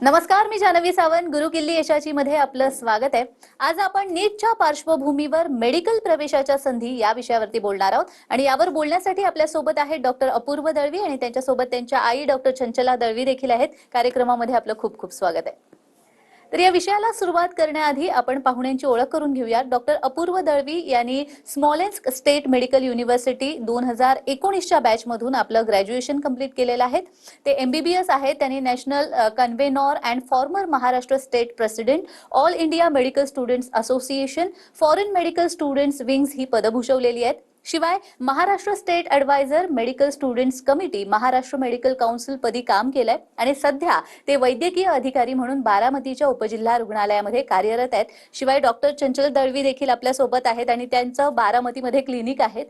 नमस्कार, मी जानवी सावंत. गुरुकिल्ली यशाची मध्ये आपलं स्वागत आहे. आज आपण नीटच्या पार्श्वभूमीवर मेडिकल प्रवेशाच्या संधी या विषयावरती बोलणार आहोत आणि यावर बोलण्यासाठी आपल्या सोबत आहेत डॉक्टर अपूर्व दळवी आणि त्यांच्यासोबत त्यांच्या आई डॉक्टर चंचला दळवी देखील आहेत. कार्यक्रमामध्ये आपलं खूप खूप स्वागत आहे. तर या विषयाला सुरुवात करण्याआधी आपण पाहुण्यांची ओळख करून घेऊया. डॉक्टर अपूर्व दळवी यांनी स्मॉलेन्स्क स्टेट मेडिकल युनिव्हर्सिटी 2019च्या बॅच मधून आपलं ग्रॅज्युएशन कंप्लीट केलेलं आहे. ते MBBS आहेत. त्यांनी national convener and former Maharashtra state president, all India medical students association, foreign medical students wings ही पदं भूषवलेली आहेत. शिवाय Maharashtra state adviser medical students committee, Maharashtra medical council पदी काम केलंय आणि सध्या ते वैद्यकीय अधिकारी म्हणून बारामतीच्या उपजिल्हा रुग्णालयामध्ये कार्यरत आहेत. शिवाय डॉक्टर चंचल दळवी देखील आपल्या सोबत आहेत आणि त्यांचं बारामतीमध्ये क्लिनिक आहे.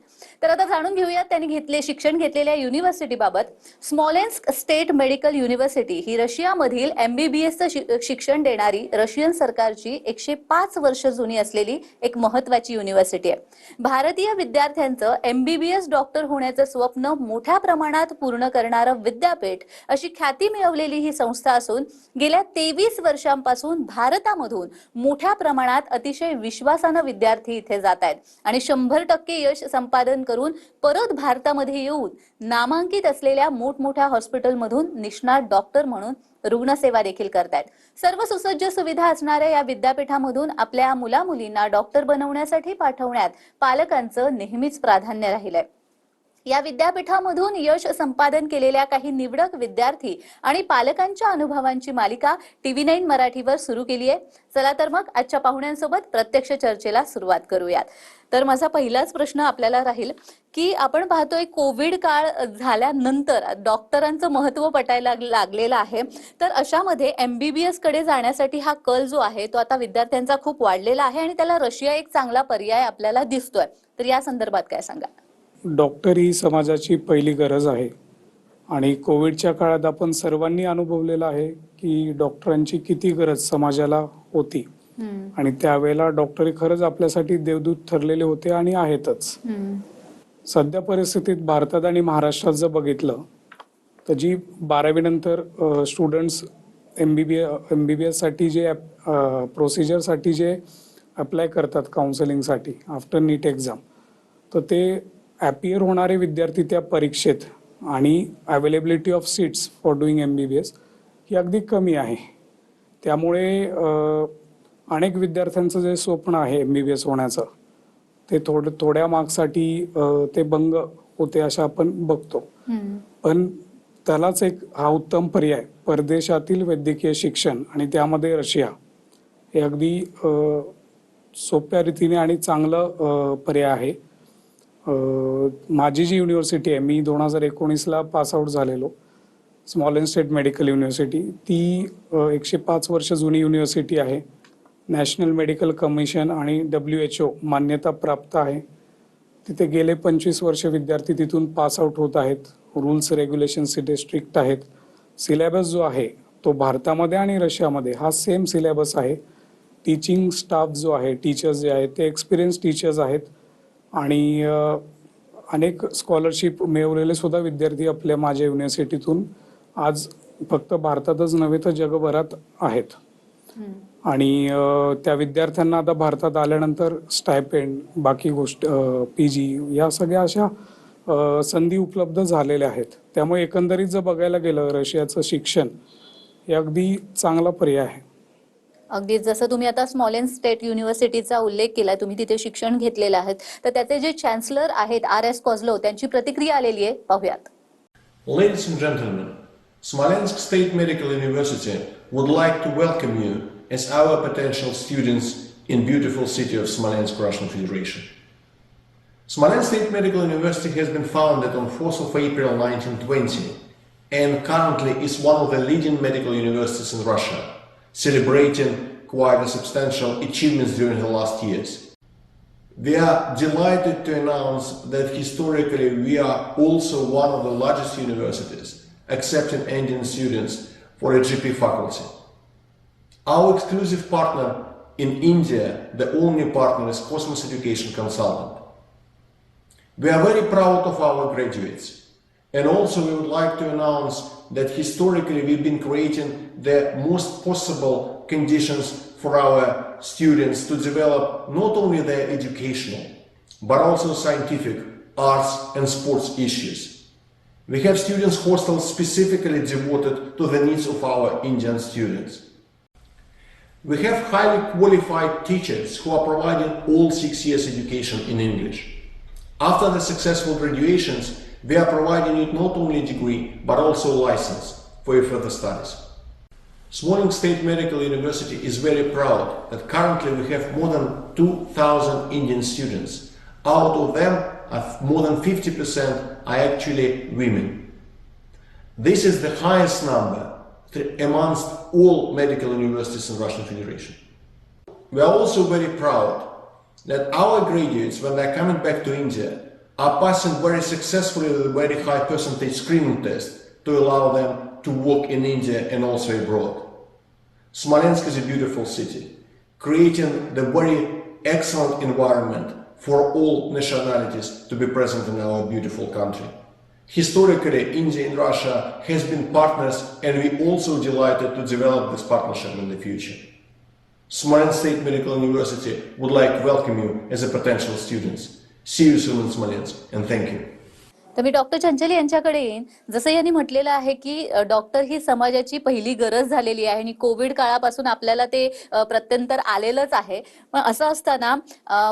तर आता जाणून घेऊयात त्यांनी शिक्षण घेतलेल्या युनिव्हर्सिटीबाबत. स्मॉलेन्स्क स्टेट मेडिकल युनिव्हर्सिटी ही रशियामधील MBBSचं शिक्षण देणारी रशियन सरकारची 105 वर्ष जुनी असलेली एक महत्त्वाची युनिव्हर्सिटी आहे. भारतीय विद्यार्थ्यांचं MBBS डॉक्टर होण्याचं स्वप्न मोठ्या प्रमाणात पूर्ण करणारं विद्यापीठ अशी ख्याती मिळवलेली ही संस्था असून गेल्या 23 वर्षांपासून भारतामधून मोठ्या प्रमाणात अतिशय विश्वासानं विद्यार्थी इथे जात आहेत आणि 100% यश संपादन करून परत भारतामध्ये येऊन नामांकित असलेल्या मोठमोठ्या हॉस्पिटलमधून निष्णात डॉक्टर म्हणून रुग्णसेवा देखील करतायत. सर्व सुसज्ज सुविधा असणाऱ्या या विद्यापीठामधून आपल्या मुला-मुलींना डॉक्टर बनवण्यासाठी पाठवण्यात पालकांचं नेहमीच प्राधान्य राहिलंय. या विद्यापीठामधून यश संपादन केलेल्या काही निवडक विद्यार्थी आणि पालकांच्या अनुभवांची मालिका TV9 मराठीवर सुरू केली आहे. चला तर मग आजच्या पाहुण्यांसोबत प्रत्यक्ष चर्चेला सुरुवात करूयात. तर माझा पहिलाच प्रश्न आपल्याला राहील की आपण पाहतोय कोविड काळ झाल्यानंतर डॉक्टरांचं महत्त्व पटायला लागलेलं आहे. तर अशामध्ये MBBS कडे जाण्यासाठी हा कल जो आहे तो आता विद्यार्थ्यांचा खूप वाढलेला आहे आणि त्याला रशिया एक चांगला पर्याय आपल्याला दिसतोय. तर या संदर्भात काय सांगा? डॉक्टर ही समाजाची पहिली गरज आहे आणि कोविडच्या काळात आपण सर्वांनी अनुभवलेलं आहे की डॉक्टरांची किती गरज समाजाला होती आणि त्यावेळेला डॉक्टर खरंच आपल्यासाठी देवदूत ठरलेले होते आणि आहेतच. सध्या परिस्थितीत भारतात आणि महाराष्ट्रात जर बघितलं तर जी 12वी नंतर स्टुडंट्स MBBS साठी जे प्रोसिजरसाठी जे अप्लाय करतात काउन्सिलिंगसाठी आफ्टर नीट एक्झाम, तर ते ॲपियर होणारे विद्यार्थी त्या परीक्षेत आणि availability of seats for doing MBBS ही अगदी कमी आहे. त्यामुळे अनेक विद्यार्थ्यांचं जे स्वप्न आहे MBBS होण्याचं ते थोड्या मार्क्ससाठी ते भंग होते असं आपण बघतो. पण त्यालाच हा उत्तम पर्याय परदेशातील वैद्यकीय शिक्षण आणि त्यामध्ये रशिया हे अगदी सोप्या रीतीने आणि चांगलं पर्याय आहे. माझी जी युनिव्हर्सिटी आहे, मी 2019ला पासआउट झालेलो, स्मॉलेन्स्क स्टेट मेडिकल युनिव्हर्सिटी, ती 105 वर्ष जुनी युनिव्हर्सिटी आहे. नॅशनल मेडिकल कमिशन आणि WHO मान्यता प्राप्त आहे. तिथे गेले 25 वर्ष विद्यार्थी तिथून पासआउट होत आहेत. रूल्स रेग्युलेशन्स तिथे स्ट्रिक्ट आहेत. सिलेबस जो आहे तो भारतामध्ये आणि रशियामध्ये हा सेम सिलेबस आहे. टीचिंग स्टाफ जो आहे, टीचर्स जे आहेत ते एक्सपिरियन्स टीचर्स आहेत आणि अनेक स्कॉलरशिप मिळवलेले सुद्धा विद्यार्थी माझ्या युनिव्हर्सिटीतून आज फक्त भारतातच नव्हे तर जगभरात आहेत. आणि त्या विद्यार्थ्यांना आता भारतात आल्यानंतर स्टायपेंड, बाकी गोष्ट PG या सगळ्या अशा संधी उपलब्ध झालेल्या आहेत. त्यामुळे एकंदरीत जर बघायला गेलं रशियाचं शिक्षण हे अगदी चांगला पर्याय आहे. अगदी जसं तुम्ही आता स्मॉलेन्स्क स्टेट युनिव्हर्सिटीचा उल्लेख केला, तुम्ही तिथे शिक्षण घेतलेलं आहे, तर त्याचे जे chancellor आहेत RS कोझलोव त्यांची प्रतिक्रिया आलेली आहे, पाहूयात. Ladies and gentlemen, Smolensk State Medical University would like to welcome you as our potential students in beautiful city of Smolensk, Russian Federation. Smolensk State Medical University has been founded on 4th of April 1920 and currently is one of the leading medical universities in Russia, celebrating quite a substantial achievements during the last years. We are delighted to announce that historically we are also one of the largest universities accepting Indian students for a GP faculty. Our exclusive partner in India, the only partner, is Cosmos Education Consultant. We are very proud of our graduates And also we would like to announce that historically we've been creating the most possible conditions for our students to develop not only their educational, but also scientific, arts and sports issues. We have students' hostels specifically devoted to the needs of our Indian students. We have highly qualified teachers who are providing all 6 years education in English. After the successful graduations, we are providing you not only a degree, but also a license for your further studies. Smolensk State Medical University is very proud that currently we have more than 2,000 Indian students. Out of them, more than 50% are actually women. This is the highest number amongst all medical universities in Russian Federation. We are also very proud that our graduates, when they are coming back to India, are passing very successfully with a very high percentage screening test to allow them to work in India and also abroad. Smolensk is a beautiful city, creating the very excellent environment for all nationalities to be present in our beautiful country. Historically, India and Russia has been partners, and we also delighted to develop this partnership in the future. Smolensk State Medical University would like to welcome you as a potential students. See you soon in Smolensk, and thank you. तर मी doctor चंचल यांच्याकडे येईन. जसं यांनी म्हटलेलं आहे की doctor ही समाजाची पहिली गरज झालेली आहे आणि कोविड काळापासून आपल्याला ते प्रत्यंतर आलेलंच आहे. पण असं असताना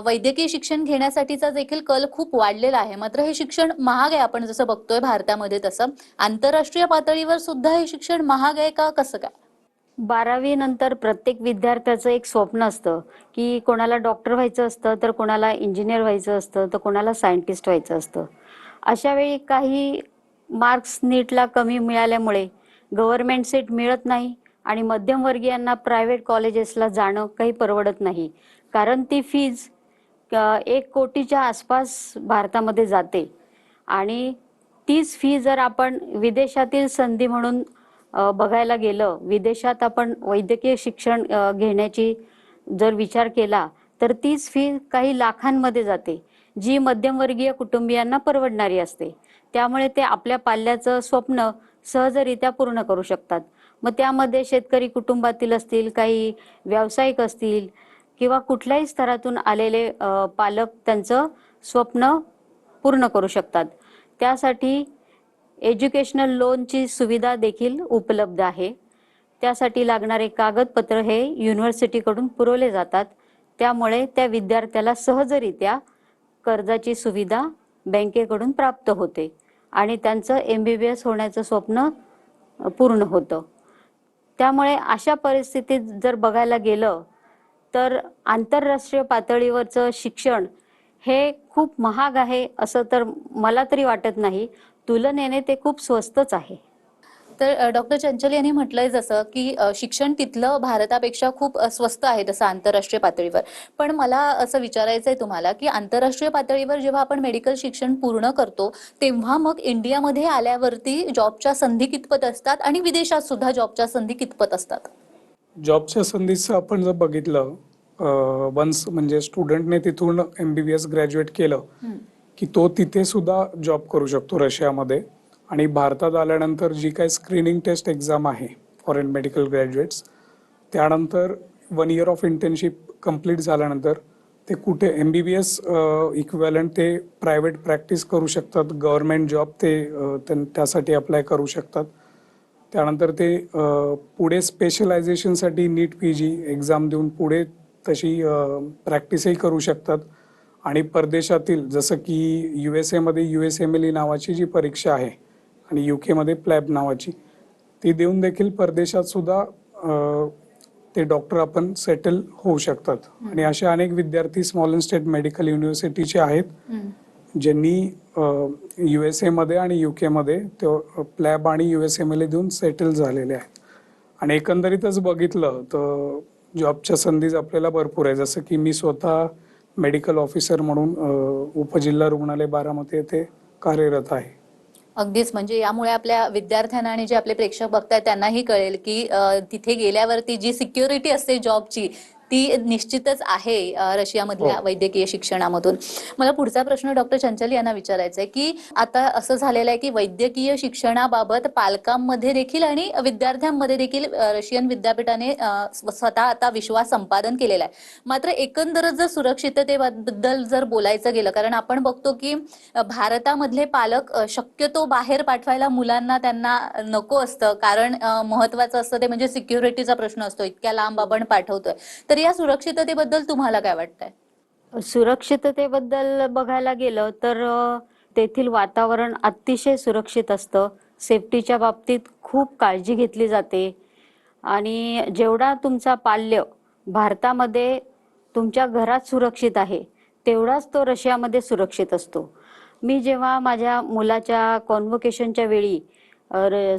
वैद्यकीय शिक्षण घेण्यासाठीचा देखील कल खूप वाढलेला आहे. मात्र हे शिक्षण महाग आहे. आपण जसं बघतोय भारतामध्ये तसं आंतरराष्ट्रीय पातळीवर सुद्धा हे शिक्षण महाग आहे का, कसं काय? 12वी नंतर प्रत्येक विद्यार्थ्याचं एक स्वप्न असतं की कोणाला डॉक्टर व्हायचं असतं, तर कोणाला इंजिनियर व्हायचं असतं, तर कोणाला सायंटिस्ट व्हायचं असतं. अशा वेळी काही मार्क्स नीटला कमी मिळाल्यामुळे गव्हर्नमेंट सीट मिळत नाही आणि मध्यमवर्गीयांना प्रायव्हेट कॉलेजेसला जाणं काही परवडत नाही. कारण ती फीज 1 कोटीच्या आसपास भारतामध्ये जाते आणि तीच फी जर आपण विदेशातील संधी म्हणून बघायला गेलं, विदेशात आपण वैद्यकीय शिक्षण घेण्याची जर विचार केला तर तीच फी काही लाखांमध्ये जाते, जी मध्यमवर्गीय कुटुंबियांना परवडणारी असते. त्यामुळे ते आपल्या पाल्याचं स्वप्न सहजरित्या पूर्ण करू शकतात. मग त्यामध्ये शेतकरी कुटुंबातील असतील, काही व्यावसायिक असतील किंवा कुठल्याही स्तरातून आलेले पालक त्यांचं स्वप्न पूर्ण करू शकतात. त्यासाठी एज्युकेशनल लोनची सुविधा देखील उपलब्ध आहे. त्यासाठी लागणारे कागदपत्र हे युनिव्हर्सिटीकडून पुरवले जातात. त्यामुळे त्या विद्यार्थ्याला सहजरित्या कर्जाची सुविधा बँकेकडून प्राप्त होते आणि त्यांचं MBBS होण्याचं स्वप्न पूर्ण होतं. त्यामुळे अशा परिस्थितीत जर बघायला गेलं तर आंतरराष्ट्रीय पातळीवरचं शिक्षण हे खूप महाग आहे असं तर मला तरी वाटत नाही. तुलनेने ते खूप स्वस्तच आहे. तर डॉक्टर चंचल यांनी म्हटलंय जसं की शिक्षण तिथलं भारतापेक्षा खूप स्वस्त आहे तसं आंतरराष्ट्रीय पातळीवर. पण मला असं विचारायचंय तुम्हाला की आंतरराष्ट्रीय पातळीवर जेव्हा आपण मेडिकल शिक्षण पूर्ण करतो तेव्हा मग इंडियामध्ये आल्यावरती जॉबच्या संधी कितपत असतात आणि विदेशात सुद्धा जॉबच्या संधी कितपत असतात? जॉबच्या संधीचं आपण जर बघितलं, वन्स म्हणजे स्टुडंटने तिथून MBBS ग्रॅज्युएट केलं की तो तिथे सुद्धा जॉब करू शकतो रशियामध्ये. आणि भारतात आल्यानंतर जी काही स्क्रीनिंग टेस्ट एक्झाम आहे फॉरेन मेडिकल ग्रॅज्युएट्स, त्यानंतर 1 इयर ऑफ इंटर्नशिप कंप्लीट झाल्यानंतर ते कुठे MBBS इक्विव्हॅलंट ते प्रायव्हेट प्रॅक्टिस करू शकतात, गव्हर्नमेंट जॉब ते त्यासाठी अप्लाय करू शकतात. त्यानंतर ते पुढे स्पेशलायझेशनसाठी नीट PG एक्झाम देऊन पुढे तशी प्रॅक्टिसही करू शकतात. आणि परदेशातील जसं की USA मध्ये USMLE नावाची जी परीक्षा आहे आणि UK मध्ये प्लॅब नावाची, ती देऊन देखील परदेशात सुद्धा ते डॉक्टर आपण सेटल होऊ शकतात. आणि असे अनेक विद्यार्थी स्मॉलेन्स्क स्टेट मेडिकल युनिव्हर्सिटीचे आहेत ज्यांनी USA मध्ये आणि UK मध्ये प्लॅब आणि USMLE देऊन सेटल झालेले आहेत. आणि एकंदरीतच बघितलं तर जॉबच्या संधी आपल्याला भरपूर आहे. जसं की मी स्वतः मेडिकल ऑफिसर म्हणून उपजिल्हा रुग्णालय बारामती येथे कार्यरत आहे. अगदीच, म्हणजे यामुळे आपल्या विद्यार्थ्यांना आणि जे आपले प्रेक्षक बघतायत त्यांनाही कळेल की तिथे गेल्यावरती जी सिक्युरिटी असते जॉबची ती निश्चितच आहे रशियामधल्या हो. वैद्यकीय शिक्षणामधून. मला पुढचा प्रश्न डॉक्टर चंचल यांना विचारायचा आहे की आता असं झालेलं आहे की वैद्यकीय शिक्षणाबाबत पालकांमध्ये देखील आणि विद्यार्थ्यांमध्ये देखील रशियन विद्यापीठाने स्वतः आता विश्वास संपादन केलेला आहे. मात्र एकंदरच जर सुरक्षिततेबद्दल जर बोलायचं गेलं, कारण आपण बघतो की भारतामधले पालक शक्यतो बाहेर पाठवायला मुलांना त्यांना नको असतं, कारण महत्वाचं असतं ते म्हणजे सिक्युरिटीचा प्रश्न असतो, इतक्या लांब आपण पाठवतोय. तर या सुरक्षिततेबद्दल तुम्हाला काय वाटतंय? सुरक्षिततेबद्दल बघायला गेलं तर तेथील वातावरण अतिशय सुरक्षित असतं. सेफ्टीच्या बाबतीत खूप काळजी घेतली जाते आणि जेवढा तुमचा पाल्य भारतामध्ये तुमच्या घरात सुरक्षित आहे तेवढाच तो रशियामध्ये सुरक्षित असतो. मी जेव्हा माझ्या मुलाच्या कॉन्व्होकेशनच्या वेळी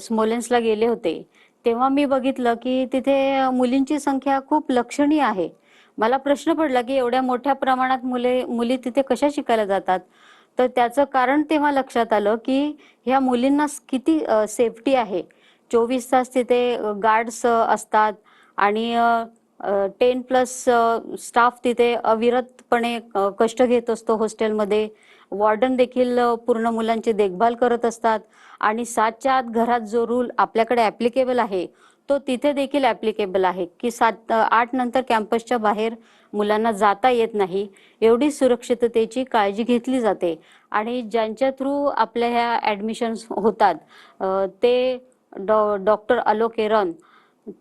स्मोलेन्सला गेले होते तेव्हा मी बघितलं की तिथे मुलींची संख्या खूप लक्षणीय आहे. मला प्रश्न पडला की एवढ्या मोठ्या प्रमाणात मुली तिथे कशा शिकायला जातात. तर त्याचं कारण तेव्हा लक्षात आलं की ह्या मुलींना किती सेफ्टी आहे. 24 तास तिथे गार्ड्स असतात आणि 10+ स्टाफ तिथे अविरतपणे कष्ट घेत असतो हॉस्टेलमध्ये. वॉर्डन देखील पूर्ण मुलांची देखभाल करत असतात आणि 7च्या आत घरात जो रूल आपल्याकडे ऍप्लिकेबल आहे तो तिथे देखील ऍप्लिकेबल आहे की 8 नंतर कॅम्पसच्या बाहेर मुलांना जाता येत नाही. एवढी सुरक्षिततेची काळजी घेतली जाते आणि ज्यांच्या थ्रू आपल्या ह्या ऍडमिशन्स होतात ते डॉक्टर अलोक एरन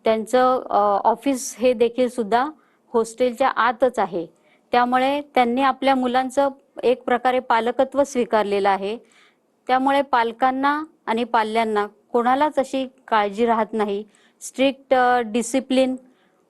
त्यांचं ऑफिस हे देखील सुद्धा हॉस्टेलच्या आतच आहे. त्यामुळे त्यांनी आपल्या मुलांचं एक प्रकारे पालकत्व स्वीकारलेलं आहे. त्यामुळे पालकांना आणि पाल्यांना कोणालाच अशी काळजी राहत नाही. स्ट्रिक्ट डिसिप्लिन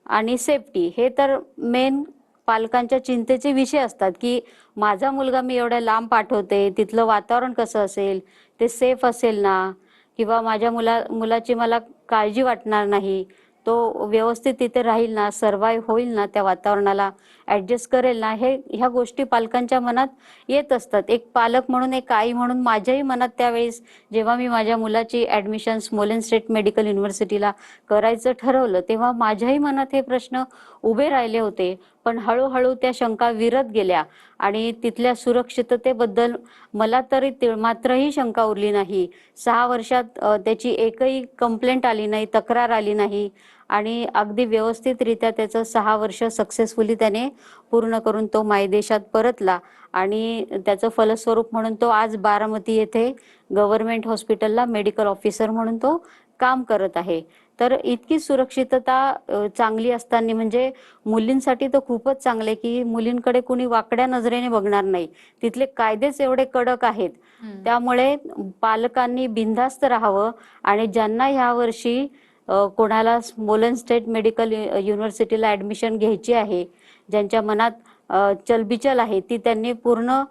आणि सेफ्टी हे तर मेन पालकांच्या चिंतेचे विषय असतात की माझा मुलगा मी एवढ्या लांब पाठवते, तिथलं वातावरण कसं असेल, ते सेफ असेल ना, किंवा माझ्या मुलाची मला काळजी वाटणार नाही, तो व्यवस्थित तिथे राहील ना, सर्व्हाइव्ह होईल ना, त्या वातावरणाला ऍडजस्ट करेल ना, ह्या गोष्टी पालकांच्या मनात येत असतात. एक पालक म्हणून, एक आई म्हणून माझ्याही मनात त्यावेळेस जेव्हा मी माझ्या मुलाची ऍडमिशन स्मोलेन्स स्टेट मेडिकल युनिव्हर्सिटीला करायचं ठरवलं तेव्हा माझ्याही मनात हे प्रश्न उभे राहिले होते. पण हळूहळू त्या शंका विरत गेल्या आणि तिथल्या सुरक्षिततेबद्दल मला तरी मात्रही शंका उरली नाही. 6 वर्षात त्याची एकही कंप्लेंट आली नाही, तक्रार आली नाही आणि अगदी व्यवस्थितरित्या त्याचं 6 वर्ष सक्सेसफुली त्याने पूर्ण करून तो मायदेशात परतला आणि त्याचं फलस्वरूप म्हणून तो आज बारामती येथे गव्हर्नमेंट हॉस्पिटलला मेडिकल ऑफिसर म्हणून तो काम करत आहे. तर इतकी सुरक्षितता चांगली असताना म्हणजे मुलींसाठी तर खूपच चांगले की मुलींकडे कुणी वाकड्या नजरेने बघणार नाही. तिथले कायदेच एवढे कडक आहेत. त्यामुळे पालकांनी बिनधास्त राहावं आणि ज्यांना ह्या वर्षी कोणाला स्मोलेन्स स्टेट मेडिकल युनिव्हर्सिटीला ऍडमिशन घ्यायची आहे, ज्यांच्या मनात चलबिचल आहे, ती त्यांनी पूर्ण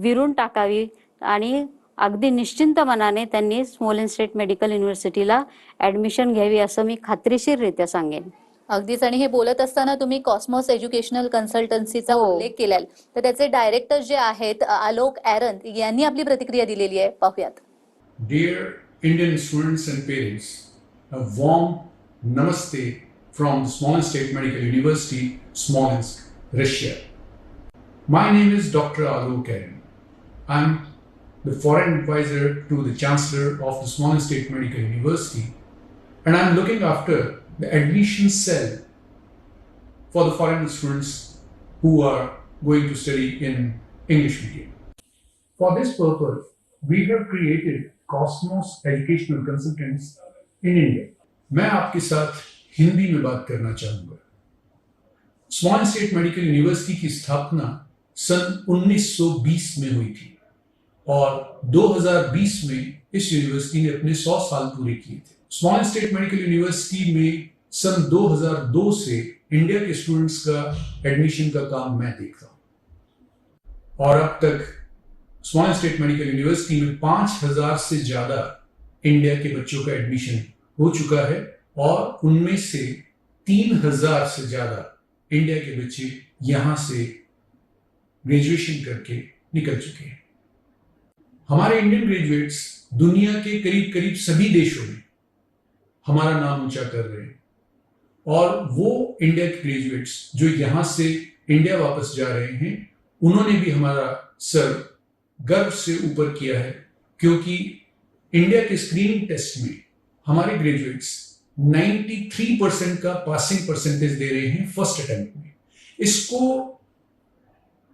विरून टाकावी आणि अगदी निश्चिंत मनाने त्यांनी स्मोलेन्स स्टेट मेडिकल युनिव्हर्सिटीला ऍडमिशन घ्यावी असं मी खात्रीशीररित्या सांगेन. अगदीच. आणि हे बोलत असताना तुम्ही कॉस्मॉस एज्युकेशनल कन्सल्टन्सीचा हो. उल्लेख केलाय, तर त्याचे डायरेक्टर जे आहेत आलोक एरन यांनी आपली प्रतिक्रिया दिलेली आहे, पाहूयात. Dear Indian students and parents, a warm namaste from Smolensk State Medical University, Smolensk, Russia. My name is Dr. Alok Karim. I'm the foreign advisor to the Chancellor of the Smolensk State Medical University, and I'm looking after the admission cell for the foreign students who are going to study in English medium. For this purpose, we have created Cosmos Educational Consultants in India. मैं आपके साथ हिंदी में बात करना चाहूंगा. स्मॉलेन्स state medical university की स्थापना सन 1920 में हुई थी और 2020 में इस यूनिवर्सिटी ने अपने 100 साल पूरे किए थे. स्मॉलेन्स स्टेट मेडिकल यूनिवर्सिटी में सन 2002 से इंडिया के स्टूडेंट्स का एडमिशन का काम मैं देखता हूं और अब तक स्मॉलेन्स स्टेट मेडिकल यूनिवर्सिटी में 5000 से ज्यादा इंडिया के बच्चों का एडमिशन हो चुका है और उनमें से 3000 से ज्यादा इंडिया के बच्चे यहां से ग्रेजुएशन करके निकल चुके हैं. हमारे इंडियन ग्रेजुएट्स दुनिया के करीब करीब सभी देशों में हमारा नाम ऊंचा कर रहे हैं और वो इंडिया के ग्रेजुएट्स जो यहाँ से इंडिया वापस जा रहे हैं, उन्होंने भी हमारा सर गर्व से ऊपर किया है, क्योंकि इंडिया के स्क्रीनिंग टेस्ट में हमारे ग्रेजुएट्स 93% का पासिंग परसेंटेज दे रहे हैं फर्स्ट अटेम्प्ट में। इसको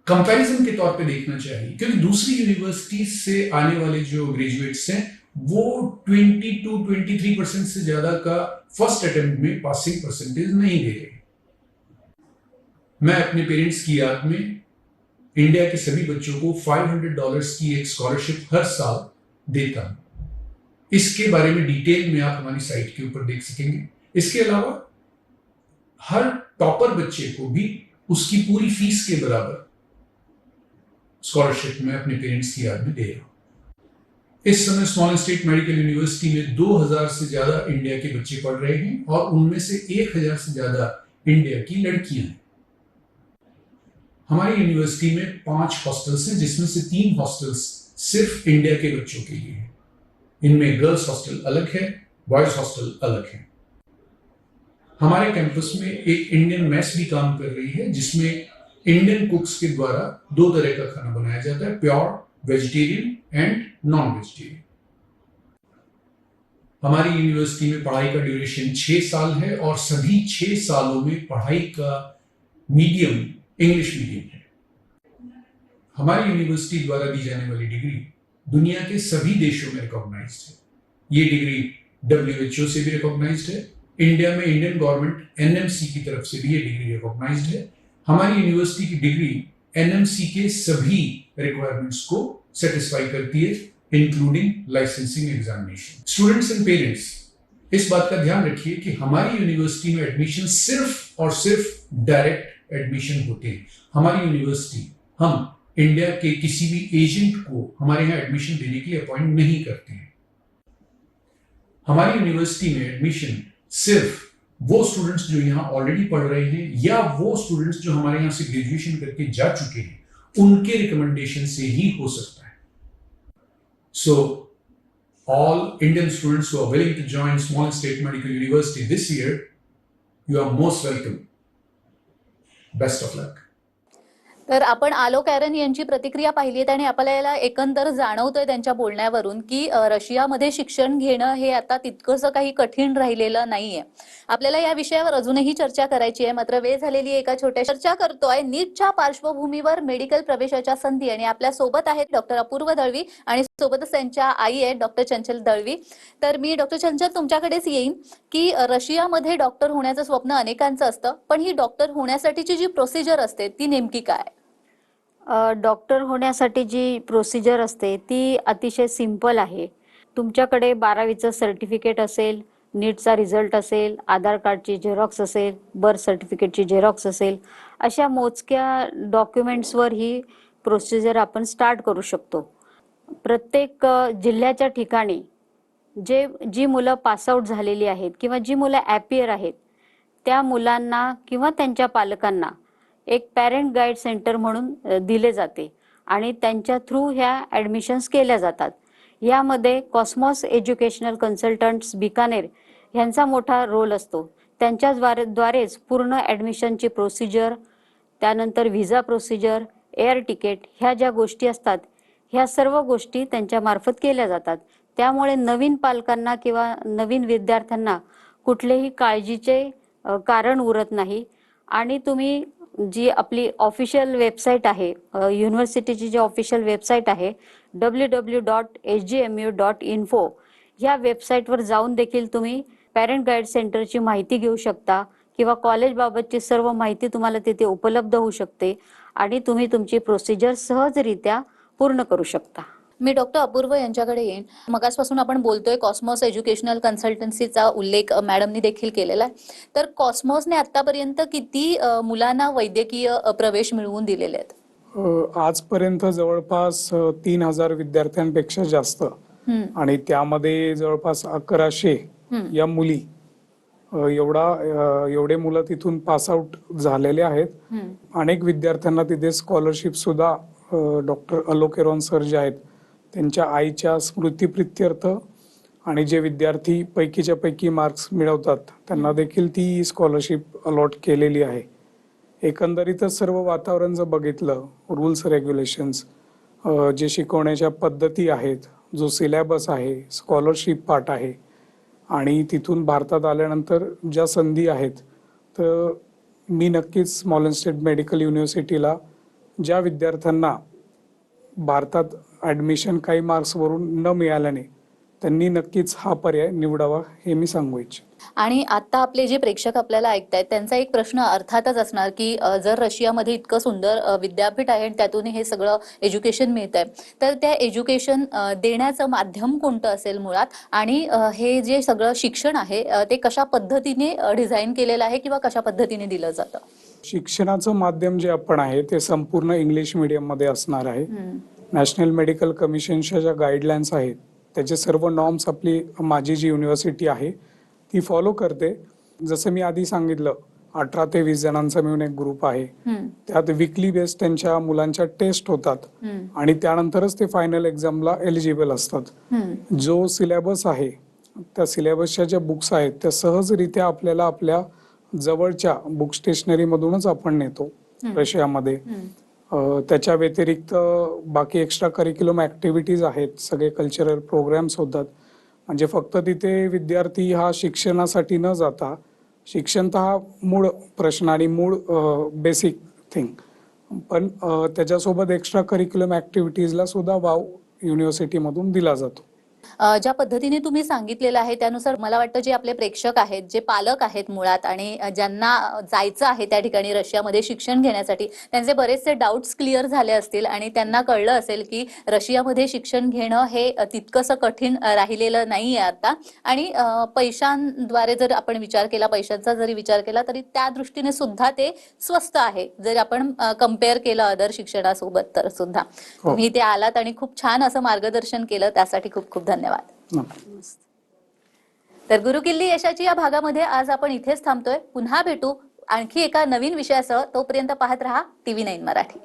कंपैरिजन के तौर पे देखना चाहिए, क्योंकि दूसरी यूनिवर्सिटी से आने वाले जो ग्रेजुएट्स हैं वो 22-23% से ज्यादा का फर्स्ट अटेम्प्ट में पासिंग परसेंटेज नहीं दे रहे। मैं अपने पेरेंट्स की याद में इंडिया के सभी बच्चों को $500 की एक स्कॉलरशिप हर साल देता हूं। इसके बारे में डिटेल में आप हमारी साइट के ऊपर देख सकेंगे। इसके अलावा हर टॉपर बच्चे को भी उसकी पूरी फीस के बराबर स्कॉलरशिप मैं अपने पेरेंट्स की याद में दे रहा हूं। इस समय स्मॉलेंस स्टेट मेडिकल यूनिवर्सिटी में 2000 से ज्यादा इंडिया के बच्चे पढ़ रहे हैं और उनमें से 1000 से ज्यादा इंडिया की लड़कियां हैं। हमारी यूनिवर्सिटी में 5 हॉस्टल्स हैं, जिसमें से 3 हॉस्टल्स सिर्फ इंडिया के बच्चों के लिए हैं। इनमें गर्ल्स हॉस्टल अलग है, बॉयज हॉस्टल अलग है। हमारे कैंपस में एक इंडियन मेस भी काम कर रही है, जिसमें इंडियन कुक्स के द्वारा 2 तरह का खाना बनाया जाता है, pure vegetarian end non vegetarian. हमारी यूनिवर्सिटी में पढ़ाई का ड्यूरेशन 6 साल है और सभी 6 सालों में पढ़ाई का मीडियम इंग्लिश मीडियम है। हमारी यूनिवर्सिटी द्वारा दी जाने वाली डिग्री दुनिया के सभी देशों में रिकॉग्नाइज्ड है। ये डिग्री WHO से भी रिकॉग्नाइज्ड है। इंडिया में इंडियन गवर्नमेंट NMC की तरफ से भी ये डिग्री रिकॉग्नाइज्ड है। हमारी यूनिवर्सिटी की डिग्री NMC के सभी रिक्वायरमेंट्स को सेटिस्फाई करती है, including licensing examination. Students and parents, इस बात का ध्यान रखिए कि हमारी यूनिवर्सिटी में एडमिशन सिर्फ और सिर्फ डायरेक्ट एडमिशन होते हैं। हमारी यूनिवर्सिटी हम इंडिया के किसी भी एजेंट को हमारे यहाँ एडमिशन देने के लिए अपॉइंट नहीं करते हैं। हमारी यूनिवर्सिटी में एडमिशन सिर्फ वो स्टूडेंट्स जो यहाँ ऑलरेडी पढ़ रहे हैं या वो स्टूडेंट्स जो हमारे यहाँ से ग्रेजुएशन करके जा चुके हैं, उनके रिकमेंडेशन से ही हो सकता है। So all Indian students who are willing to join Smolensk state medical university this year, you are most welcome. Best of luck. तर आपण आलोक ॲरन यांची प्रतिक्रिया पाहिली आणि आपल्याला एकंदर जाणवतोय त्यांच्या बोलण्यावरून की रशियामध्ये शिक्षण घेणं हे आता तितकंसं काही कठीण राहिलेलं नाहीये। आपल्याला या विषयावर अजूनही चर्चा करायची आहे, मात्र वेळ झालेली एका छोट्या चर्चा करतोय नीटच्या पार्श्वभूमीवर मेडिकल प्रवेशाच्या संधी आणि आपल्या सोबत आहेत डॉक्टर अपूर्व दळवी आणि सोबतच त्यांच्या आई आहेत डॉक्टर चंचल दळवी। तर मी डॉक्टर चंचल तुमच्याकडेच येईन की रशियामध्ये डॉक्टर होण्याचं स्वप्न अनेकांचं असतं, पण ही डॉक्टर होण्यासाठीची जी प्रोसिजर असते ती नेमकी काय? डॉक्टर होण्यासाठी जी प्रोसिजर असते ती अतिशय सिंपल आहे। तुमच्याकडे 12वीचं सर्टिफिकेट असेल, नीटचा रिझल्ट असेल, आधार कार्डची झेरॉक्स असेल, बर्थ सर्टिफिकेटची झेरॉक्स असेल, अशा मोजक्या डॉक्युमेंट्सवर ही प्रोसिजर आपण स्टार्ट करू शकतो। प्रत्येक जिल्ह्याच्या ठिकाणी जी मुलं पासआउट झालेली आहेत किंवा जी मुलं ॲपियर आहेत त्या मुलांना किंवा त्यांच्या पालकांना एक पॅरेंट गाईड सेंटर म्हणून दिले जाते आणि त्यांच्या थ्रू ह्या ॲडमिशन्स केल्या जातात। यामध्ये कॉस्मॉस एज्युकेशनल कन्सल्टंट्स बिकानेर यांचा मोठा रोल असतो। त्यांच्याद्वारेच पूर्ण ॲडमिशनची प्रोसिजर, त्यानंतर व्हिसा प्रोसिजर, एअर तिकीट ह्या ज्या गोष्टी असतात ह्या सर्व गोष्टी त्यांच्या मार्फत केल्या जातात। त्यामुळे नवीन पालकांना किंवा नवीन विद्यार्थ्यांना कुठलेही काळजीचे कारण उरत नाही। आणि तुम्ही जी आपली ऑफिशियल वेबसाईट आहे, युनिव्हर्सिटीची जी ऑफिशियल वेबसाईट आहे www.hgmu.info या वेबसाईटवर जाऊन देखील तुम्ही पॅरेंट गाईड सेंटरची माहिती घेऊ शकता किंवा कॉलेज बाबतची सर्व माहिती तुम्हाला तिथे उपलब्ध होऊ शकते आणि तुम्ही तुमची प्रोसिजर सहजरित्या पूर्ण करू शकता। मी डॉक्टर अपूर्व यांच्याकडे येईन। मगासपासून आपण बोलतोय कॉस्मॉस एज्युकेशनल कन्सल्टन्सीचा उल्लेख मॅडमनी देखील केलेला आहे। तर कॉस्मॉसने आतापर्यंत किती मुलांना वैद्यकीय प्रवेश मिळवून दिलेले आहेत? आजपर्यंत जवळपास 3000 विद्यार्थ्यांपेक्षा जास्त आणि त्यामध्ये जवळपास 1100 या मुली एवढे मुलं तिथून पास आउट झालेले आहेत। अनेक विद्यार्थ्यांना तिथे स्कॉलरशिप सुद्धा डॉक्टर अलोक एरॉन सर जे आहेत त्यांच्या आईच्या स्मृतिप्रित्यर्थ आणि जे विद्यार्थी पैकीच्या पैकी मार्क्स मिळवतात त्यांना देखील ती स्कॉलरशिप अलॉट केलेली आहे. एकंदरीतच सर्व वातावरण जर बघितलं, रूल्स रेग्युलेशन्स, जे शिकवण्याच्या पद्धती आहेत, जो सिलेबस आहे, स्कॉलरशिप पार्ट आहे आणि तिथून भारतात आल्यानंतर ज्या संधी आहेत, तर मी नक्कीच स्मॉलन स्टेट मेडिकल युनिव्हर्सिटीला ज्या विद्यार्थ्यांना भारतात ॲडमिशन काही मार्क्सवरून न मिळाल्याने त्यांनी नक्कीच हा पर्याय निवडावा हे मी सांगू इच्छितो. आणि आता आपले जे प्रेक्षक आपल्याला ऐकतायत त्यांचा एक प्रश्न अर्थातच असणार की जर रशियामध्ये इतकं सुंदर विद्यापीठ आहे आणि त्यातून हे सगळं एज्युकेशन मिळत आहे, तर त्या एज्युकेशन देण्याचं माध्यम कोणतं असेल मुळात, आणि हे जे सगळं शिक्षण आहे ते कशा पद्धतीने डिझाईन केलेलं आहे किंवा कशा पद्धतीने दिलं जातं? शिक्षणाचं माध्यम जे आपण आहे ते संपूर्ण इंग्लिश मीडियममध्ये असणार आहे. नॅशनल मेडिकल कमिशनच्या ज्या गाईडलाईन्स आहेत त्याचे सर्व नॉर्म्स आपली माझी जी युनिव्हर्सिटी आहे ती फॉलो करते. जसं मी आधी सांगितलं, 18 ते 20 जणांचा मिळून एक ग्रुप आहे. त्यात विकली बेस त्यांच्या मुलांच्या टेस्ट होतात आणि त्यानंतरच ते फायनल एक्झामला एलिजिबल असतात. जो सिलेबस आहे, त्या सिलेबसच्या ज्या बुक्स आहेत त्या सहजरित्या आपल्याला आपल्या जवळच्या बुक स्टेशनरी मधूनच आपण नेतो रशियामध्ये. त्याच्या व्यतिरिक्त बाकी एक्स्ट्रा करिक्युलम ऍक्टिव्हिटीज आहेत, सगळे कल्चरल प्रोग्राम्स होतात. म्हणजे फक्त तिथे विद्यार्थी हा शिक्षणासाठी न जाता, शिक्षण तर हा मूळ प्रश्न आणि मूळ बेसिक थिंग, पण त्याच्यासोबत एक्स्ट्रा करिक्युलम ऍक्टिव्हिटीजला सुद्धा वाव युनिव्हर्सिटीमधून दिला जातो. ज्या पद्धतीने तुम्ही सांगितलेलं आहे त्यानुसार मला वाटतं जे आपले प्रेक्षक आहेत, जे पालक आहेत मुळात आणि ज्यांना जायचं आहे त्या ठिकाणी रशियामध्ये शिक्षण घेण्यासाठी, त्यांचे बरेचसे डाऊट्स क्लिअर झाले असतील आणि त्यांना कळलं असेल की रशियामध्ये शिक्षण घेणं हे तितकंसं कठीण राहिलेलं नाही आहे आता. आणि पैशांद्वारे जर आपण विचार केला, पैशांचा जरी विचार केला तरी त्या दृष्टीने सुद्धा ते स्वस्त आहे जर आपण कम्पेअर केलं अदर शिक्षणासोबत तर सुद्धा. तुम्ही इथे आलात आणि खूप छान असं मार्गदर्शन केलं, त्यासाठी खूप खूप धन्यवाद. तर गुरुकिल्ली यशाची या भागामध्ये आज आपण इथेच थांबतोय. पुन्हा भेटू आणखी एका नवीन विषयासह. तोपर्यंत पाहत रहा TV9 मराठी.